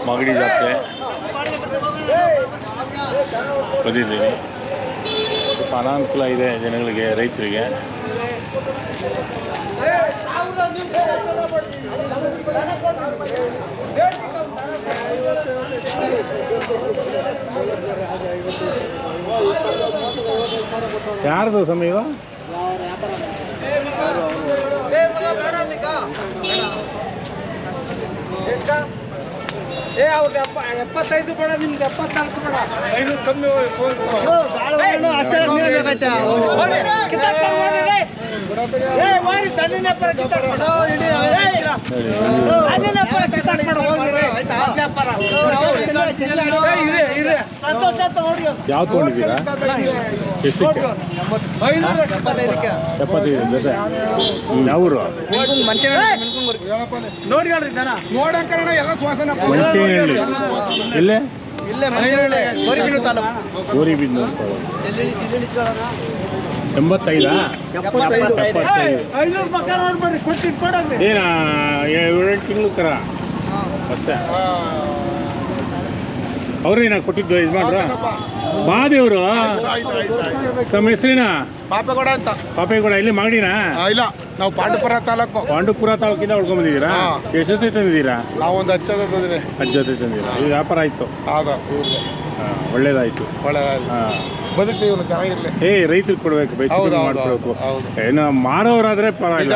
ಮಾಗಡಿ ಜಾತ್ರೆ ಬಂದಿದ್ದೀನಿ. ಸ್ವಲ್ಪ ಅನಾನುಕೂಲ ಇದೆ ಜನಗಳಿಗೆ, ರೈತರಿಗೆ. ಯಾರ್ದು ಸಮಯ ಇದು? ಅವ್ರದ್ದು 75 ಬೇಡ, ನಿಮ್ದು 74 ಬೇಡ. 5 ಕಮ್ಮಿ ಯಾವ ತೊಗೊಂಡಿದ್ದೀರಾ? ಎಷ್ಟಕ್ಕೆ? 75 ಜೊತೆ. ಯಾವೂರು? ನೋಡಿ ನೋಡಂಕರಣ ಎಲ್ಲ ಶ್ವಾಸನ ಮಂಚೇನಹಳ್ಳಿ. ಎಲ್ಲೇ? ಇಲ್ಲೇ ಮಂಚೇನಹಳ್ಳಿ, ಗೋರಿಬಿದನೂರು ತಾಲೂಕು. ಗೋರಿಬಿದನೂರು ತಾಲೂಕು. 85? 75. ಏನ 7 ತಿಂಗಳು ಕರ ಅಷ್ಟೇ. ಅವ್ರೇನ ಕೊಟ್ಟಿದ್ದು ಯಜಮಾನ್ರ? ಬಾದೇವರು. ತಮ್ಮ ಹೆಸರಿನ? ಪಾಪೇಗೌಡ ಅಂತ. ಪಾಪೇಗೌಡ. ಇಲ್ಲಿ ಮಾಗಡಿನಾ? ಇಲ್ಲ, ನಾವು ಪಾಂಡುಪುರ ತಾಲೂಕು. ಪಾಂಡುಪುರ ತಾಲೂಕಿಂದ ಉಳ್ಕೊಂಡ್ಬಂದಿದ್ದೀರಾ? ಎಷ್ಟು ಜೊತೆ ತಂದಿದ್ದೀರಾ? ನಾವು ಒಂದು 10 ಜೊತೆ ತಂದಿದ್ದೀವಿ. 10 ಜೊತೆ ತಂದಿದ್ದೀರಾ? ಇದು ವ್ಯಾಪಾರ ಆಯಿತು. ಹೌದಾ? ಒಳ್ಳೇದಾಯ್ತು. ಬದುಕ್ತೀವಿ ಚೆನ್ನಾಗಿರ್ಲಿ. ರೈತರಿಗೆ ಕೊಡ್ಬೇಕು, ರೈತರಿಗೆ ಮಾಡ್ಕೊಡ್ಬೇಕು. ಏನೋ ಮಾರೋರಾದ್ರೆ ಪರವಾಗಿಲ್ಲ.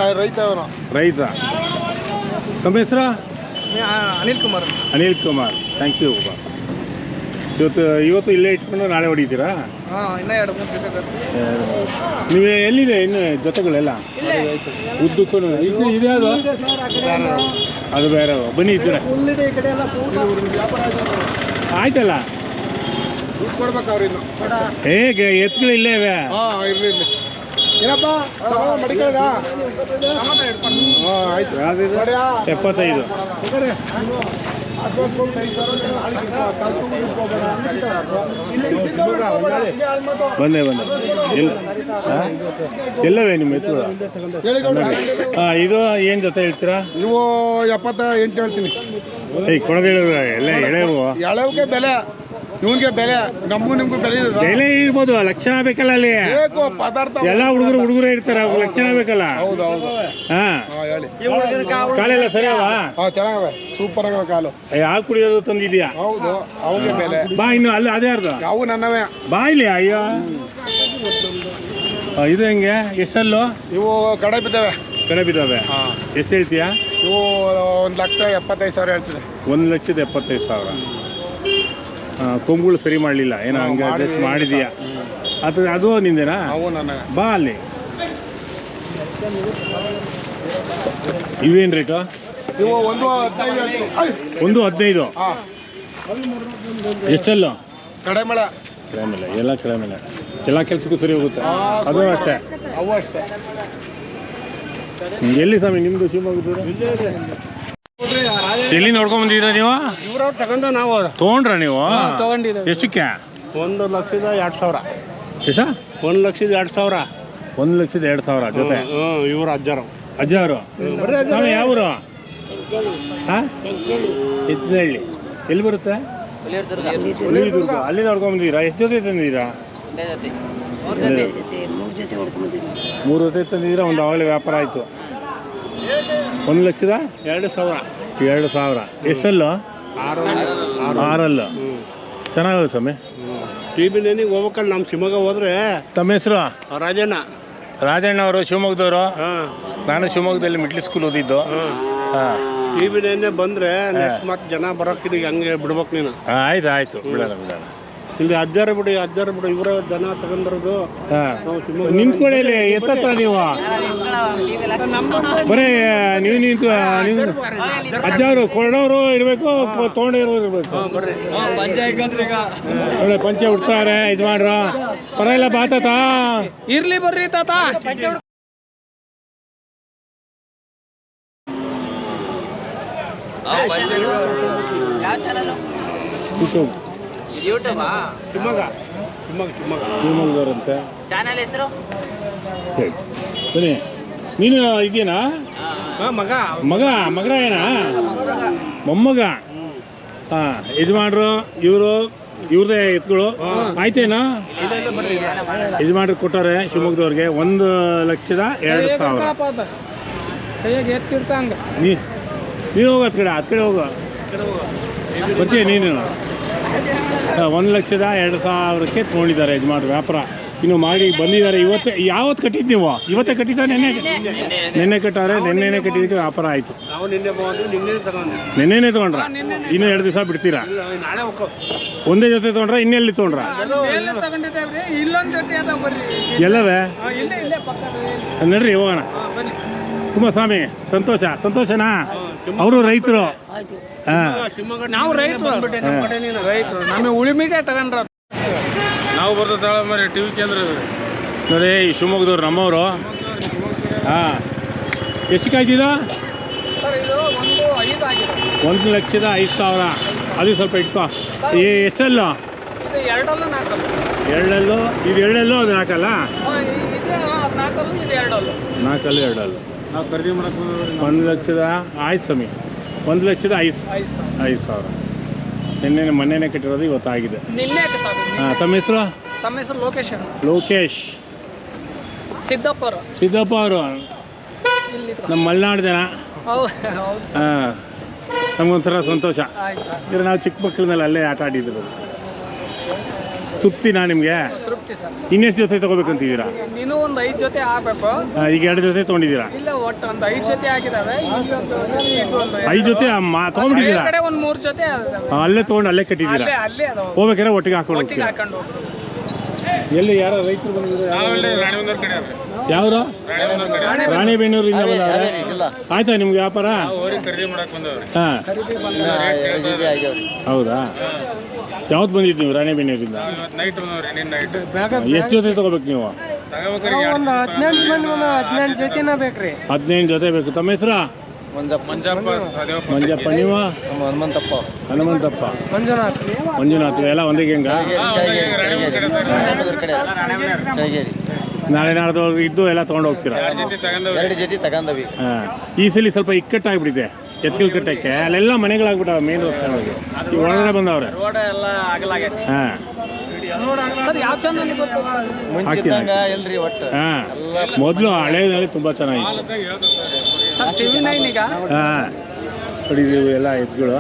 ರೈತ. ತಮ್ಮ ಹೆಸರು? ಅನಿಲ್ ಕುಮಾರ್. Thank you. ಇವತ್ತು ಇಲ್ಲೇ ಇಟ್ಕೊಂಡು ನಾಳೆ ಹೊಡಿತೀರಾ? ನೀವು ಎಲ್ಲಿದೆ ಇನ್ನು ಜೊತೆಗಳೆಲ್ಲ? ಉದ್ದಕ್ಕೂ ಇದ್ಯಾವುದು? ಅದು ಬೇರೆ. ಬನ್ನಿ ಇದ್ದೀರ. ಆಯ್ತಲ್ಲ. ಹೇಗೆ ಎತ್ತುಗಳು ಇಲ್ಲೇ ಇವೆ? ಏನಪ್ಪ ಮಡಿಕಲ್ಗ? 75. ಬಂದೆ ಎಲ್ಲವೇ ನಿಮ್ಮ ಎತ್ತುಗಳು? ಇದು ಏನು ಜೊತೆ ಹೇಳ್ತೀರಾ? ನೀವು 78 ಹೇಳ್ತೀನಿ. ಕೊಡದೆ ಎಲ್ಲ ಎಳೆವು. ಎಳೆವಕ್ಕೆ ಬೆಲೆ, ಇವನ್ಗೆ ಬೆಲೆ, ನಿಮ್ಗೂ ಬೆಲೆ ಇರ್ಬೋದು. ಲಕ್ಷಣ ಬೇಕಲ್ಲ ಅಲ್ಲಿ. ಪದಾರ್ಥ ಎಲ್ಲ ಹುಡುಗರು ಇರ್ತಾರೆ, ಲಕ್ಷಣ ಬೇಕಲ್ಲ. ಹಾ, ಕಾಲೆಲ್ಲ ಸರಿಯವಾ? ಚೆನ್ನಾಗವೆ, ಸೂಪರ್ ಆಗವೆ ಕಾಲು. ಹಾಲು ಕುಡಿಯೋದು ತಂದಿದ್ಯಾ? ಹೌದು, ಅವನಿಗೆ ಬೆಲೆ. ಬಾ ಇನ್ನು ಅಲ್ಲಿ ಅದೇ ಅರ್ಧ. ಅವು ನನ್ನವೇ. ಬಾ ಇಲ್ಲಿ. ಅಯ್ಯೋ, ಇದು ಹೆಂಗೆ? ಎಷ್ಟಲ್ಲೂ ಇವು ಕಡೆ ಬಿದ್ದಾವೆ. ಎಷ್ಟು ಹೇಳ್ತೀಯಾ? ಇವು 1,75,000 ಹೇಳ್ತಿದೆ. 1,75,000. ಕೊಂಬುಗಳು ಸರಿ ಮಾಡಲಿಲ್ಲ ಏನೋ, ಹಂಗೆ ಅಡ್ಜಸ್ಟ್ ಮಾಡಿದೀಯಾ? ಅದು ನಿಂದೇನಾ? ಬಾ ಅಲ್ಲಿ. ಇವೇನು ರೇಟು? 1,15,000. ಎಷ್ಟಲ್ಲೋ? ಕಡಿಮೆ ಎಲ್ಲ ಕಡಿಮೆ. ಎಲ್ಲ ಕೆಲಸಕ್ಕೂ ಸರಿ ಹೋಗುತ್ತೆ. ಅದು ಅಷ್ಟೇ. ಎಲ್ಲಿ ಸ್ವಾಮಿ ನಿಮ್ಮದು? ಶಿವಮೊಗ್ಗದೂರ? ಎಲ್ಲಿ ನೋಡ್ಕೊಂಡ್ ಬಂದಿದ್ದೀರಾ ನೀವು? ಇವ್ರವ್ರು ತಗೊಂಡ ನಾವು ತೊಗೊಂಡ್ರ ನೀವು? ತಗೊಂಡಿದ್ದೀವಿ. ಎಷ್ಟಕ್ಕೆ? 1,02,000. ಎಷ್ಟು? 1,02,000. 1,02,000 ಜೊತೆ. ಇವರು ಅಜ್ಜರು. ಯಾವೂರು? ಎತ್ತಿನಹಳ್ಳಿ. ಎಲ್ಲಿ ಬರುತ್ತೆ? ಹುಲಿದುರ್ಗ. ಅಲ್ಲಿ ನೋಡ್ಕೊಂಡ್ ಬಂದಿದ್ದೀರಾ? ಎಷ್ಟು ಜೊತೆ ತಂದಿದ್ದೀರಾ? 3 ಜೊತೆ ತಂದಿದ್ದೀರಾ. ಒಂದು ಅವಳಿ ವ್ಯಾಪಾರ ಆಯಿತು. 1,02,000. ಎಷ್ಟಲ್ಲೋ? 6. ಚೆನ್ನಾಗವೆ ಸ್ವಾಮಿ. ಟಿಬಿನೇನಿಗೆ ಹೋಗ್ಬೇಕಲ್ಲ, ನಮ್ಮ ಶಿವಮೊಗ್ಗ ಹೋದ್ರೆ. ತಮ್ಮ ಹೆಸರು? ರಾಜಣ್ಣ ಅವರು ಶಿವಮೊಗ್ಗದವರು. ನಾನು ಶಿವಮೊಗ್ಗದಲ್ಲಿ ಮಿಡ್ಲ್ ಸ್ಕೂಲ್ ಓದಿದ್ದು. ಟಿಬಿನೇನೆ ಬಂದರೆ ಮತ್ತೆ ಜನ ಬರೋಕ್ಕಿದ್ದು ಹಂಗೆ ಬಿಡ್ಬೇಕು ನೀನು. ಆಯ್ತು ಬಿಡೋಣ. ಇಲ್ಲಿ ಅಜ್ಜಾರು ಬಿಡಿ ಇವರ ಜನ ತಗೊಂಡಿರೋದು. ನಿಂತ್ಕೊಳ್ಳಿ ಎತ್ತತ್ರ ನೀವು. ಬರೀ ನೀವು ಅಜ್ಜಾರು ಕೊಡೋರು ಇರಬೇಕು, ತೊಗೊಂಡಿರೋರು ಇರಬೇಕು. ಒಳ್ಳೆ ಪಂಚೆ ಉಡ್ತಾರೆ ಯಜಮಾನ್ರು. ಪರವಾಗಿಲ್ಲ ಬಾ ತಾತ. ಇರ್ಲಿ ಬರ್ರಿ ತಾತ. ಶಿವಮೊಗ್ಗದವರಂತೆ. ಬನ್ನಿ. ನೀನು ಇದೆಯಾ? ಮಗ ಏನ? ಮೊಮ್ಮಗ. ಹಾಂ ಯಜಮಾನ್ರು ಇವ್ರದೇ ಎತ್ತುಗಳು ಆಯ್ತೇನಾ? ಯಜಮಾನ್ರು ಕೊಟ್ಟವ್ರೆ ಶಿವಮೊಗ್ಗದವ್ರಿಗೆ 1,02,000. ಎತ್ತಿರ್ತಾಂಗ ನೀನು ಹೋಗು ಹತ್ತು ಕಡೆ ಹೋಗು ಬರ್ತೀಯ ನೀನು. 1,02,000ಕ್ಕೆ ತೊಗೊಂಡಿದ್ದಾರೆ ಯಜಮಾನ್ರು ವ್ಯಾಪಾರ. ಇನ್ನು ಮಾಡಿ ಬಂದಿದ್ದಾರೆ. ಯಾವತ್ತು ಕಟ್ಟಿದ್ದು ನೀವು? ಇವತ್ತೇ ಕಟ್ಟಿದ್ದ? ನೆನ್ನೆ ಕಟ್ಟಾರೆ. ನೆನ್ನೆನೇ ಕಟ್ಟಿದ್ದಕ್ಕೆ ವ್ಯಾಪಾರ ಆಯಿತು. ನೆನ್ನೆನೇ ತೊಗೊಂಡ್ರ? ಇನ್ನೂ 2 ದಿವಸ ಬಿಡ್ತೀರಾ? ಒಂದೇ ಜೊತೆ ತೊಗೊಂಡ್ರ? ಇನ್ನೆಲ್ಲಿ ತೊಗೊಂಡ್ರ? ಎಲ್ಲವೇ ನಡ್ರಿ ಹೋಗೋಣ. ಕುಮಾರಸ್ವಾಮಿ ಸಂತೋಷನಾ? ಅವರು ರೈತರು. ನಾವು ರೈತರು ನಮಗೆ ಉಳಿಮೆಗೆ ತಗೊಂಡ್ರ. ನಾವು ಬರ್ತಾಳ ಮರಿ ಟಿ ವಿ ಕೇಂದ್ರ ನೋಡಿ. ಶಿವಮೊಗ್ಗದವ್ರು ನಮ್ಮವರು. ಹಾಂ, ಎಷ್ಟು ಕಾಯ್ತಿದ? 1,05,000. ಅದು ಸ್ವಲ್ಪ ಇಟ್ಕೋ. ಎಷ್ಟಲ್ಲೋ? ಎರಡಲ್ಲೋ. ಇದು ಎರಡಲ್ಲೋ ಅದು ನಾಲ್ಕಲ್ಲ? 4 2 ನಾವು ಖರೀದಿ ಮಾಡಕ್ಕೆ 1,00,000 ಆಯ್ತು ಸ್ವಾಮಿ. 1,05,000. ಮೊನ್ನೆನೇ ಕಟ್ಟಿರೋದು, ಇವತ್ತಾಗಿದೆ. ಹಾಂ, ತಮ್ಮ ಹೆಸರು? ತಮ್ಮ ಹೆಸರು ಲೋಕೇಶ್. ಸಿದ್ದಪ್ಪ ಅವರು ನಮ್ಮ ಮಲೆನಾಡು ಜನ. ಹಾಂ, ನಮಗೊಂಥರ ಸಂತೋಷ. ಈಗ ನಾವು ಚಿಕ್ಕ ಮಕ್ಕಳ ಮೇಲೆ ಅಲ್ಲೇ ಆಟ ಆಡಿದ್ರು. ತೃಪ್ತಿನಾ ನಿಮಗೆ? ಇನ್ನೆಷ್ಟು ಜೊತೆ ತಗೋಬೇಕಂತಿದ್ದೀರಾ? ನೀನು ಒಂದು 5 ಜೊತೆ ಆಗಬೇಕು. ಈಗ 2 ಜೊತೆ ತೊಗೊಂಡಿದ್ದೀರಾ? ಇಲ್ಲ, ಒಟ್ಟು ಒಂದು 5 ಜೊತೆ ಆಗಿದಾವೆ. 5 ಜೊತೆ ತೊಗೊಂಡಿದ್ದೀರಾ? ಒಂದು 3 ಜೊತೆ ಅಲ್ಲೇ ತೊಗೊಂಡು ಅಲ್ಲೇ ಕಟ್ಟಿದ್ದೀರಾ? ಹೋಗ್ಬೇಕಾದ್ರೆ ಒಟ್ಟಿಗೆ ಹಾಕೊಂಡು ಎಲ್ಲಿ ಯಾರೋ ರೈತರು ಬಂದಿದ್ರು? ಯಾವ್ದು? ರಾಣಿಬೆನ್ನೂರಿಂದ ಬಂದವ್ರೆ. ಆಯ್ತಾ ನಿಮ್ಗೆ ವ್ಯಾಪಾರ? ಹಾಂ, ಹೌದಾ? ಯಾವ್ದು ಬಂದಿದ್ದು ನೀವು ರಾಣಿಬೆನ್ನೂರಿಂದ? ಎಷ್ಟು ಜೊತೆ ತಗೋಬೇಕು ನೀವು? 18 ಜೊತೆನ ಬೇಕ್ರಿ. 18 ಜೊತೆ ಬೇಕು. ತಮ್ಮ ಹೆಸರು? ಮಂಜಪ್ಪ. ನೀವು? ಹನುಮಂತಪ್ಪ. ಮಂಜುನಾಥ್. ಎಲ್ಲ ಒಂದೇ ಗಂಗ? ನಾಳೆ ನಾಡ್ದವ್ರು ಇದ್ದು ಎಲ್ಲ ತೊಗೊಂಡು ಹೋಗ್ತೀರಾ? 2 ಜೊತೆ ತಗೊಂಡವಿ. ಹಾಂ, ಈ ಸಲ ಸ್ವಲ್ಪ ಇಕ್ಕಟ್ಟಾಗ್ಬಿಟ್ಟಿದೆ ಎತ್ಕಲ್ ಕಟ್ಟಕ್ಕೆ. ಅಲ್ಲೆಲ್ಲ ಮನೆಗಳಾಗ್ಬಿಟ್ಟವೆ. ಮೇನ್ ರೋಡ್ ಈ ಒಳಗಡೆ ಬಂದವ್ರೆ. ಹಾಂ, ಹಾಂ. ಮೊದಲು ಹಳೇದಲ್ಲಿ ತುಂಬ ಚೆನ್ನಾಗಿತ್ತು. ಹಾಂ, ನೋಡಿ ಎಲ್ಲ ಎತ್ತುಗಳು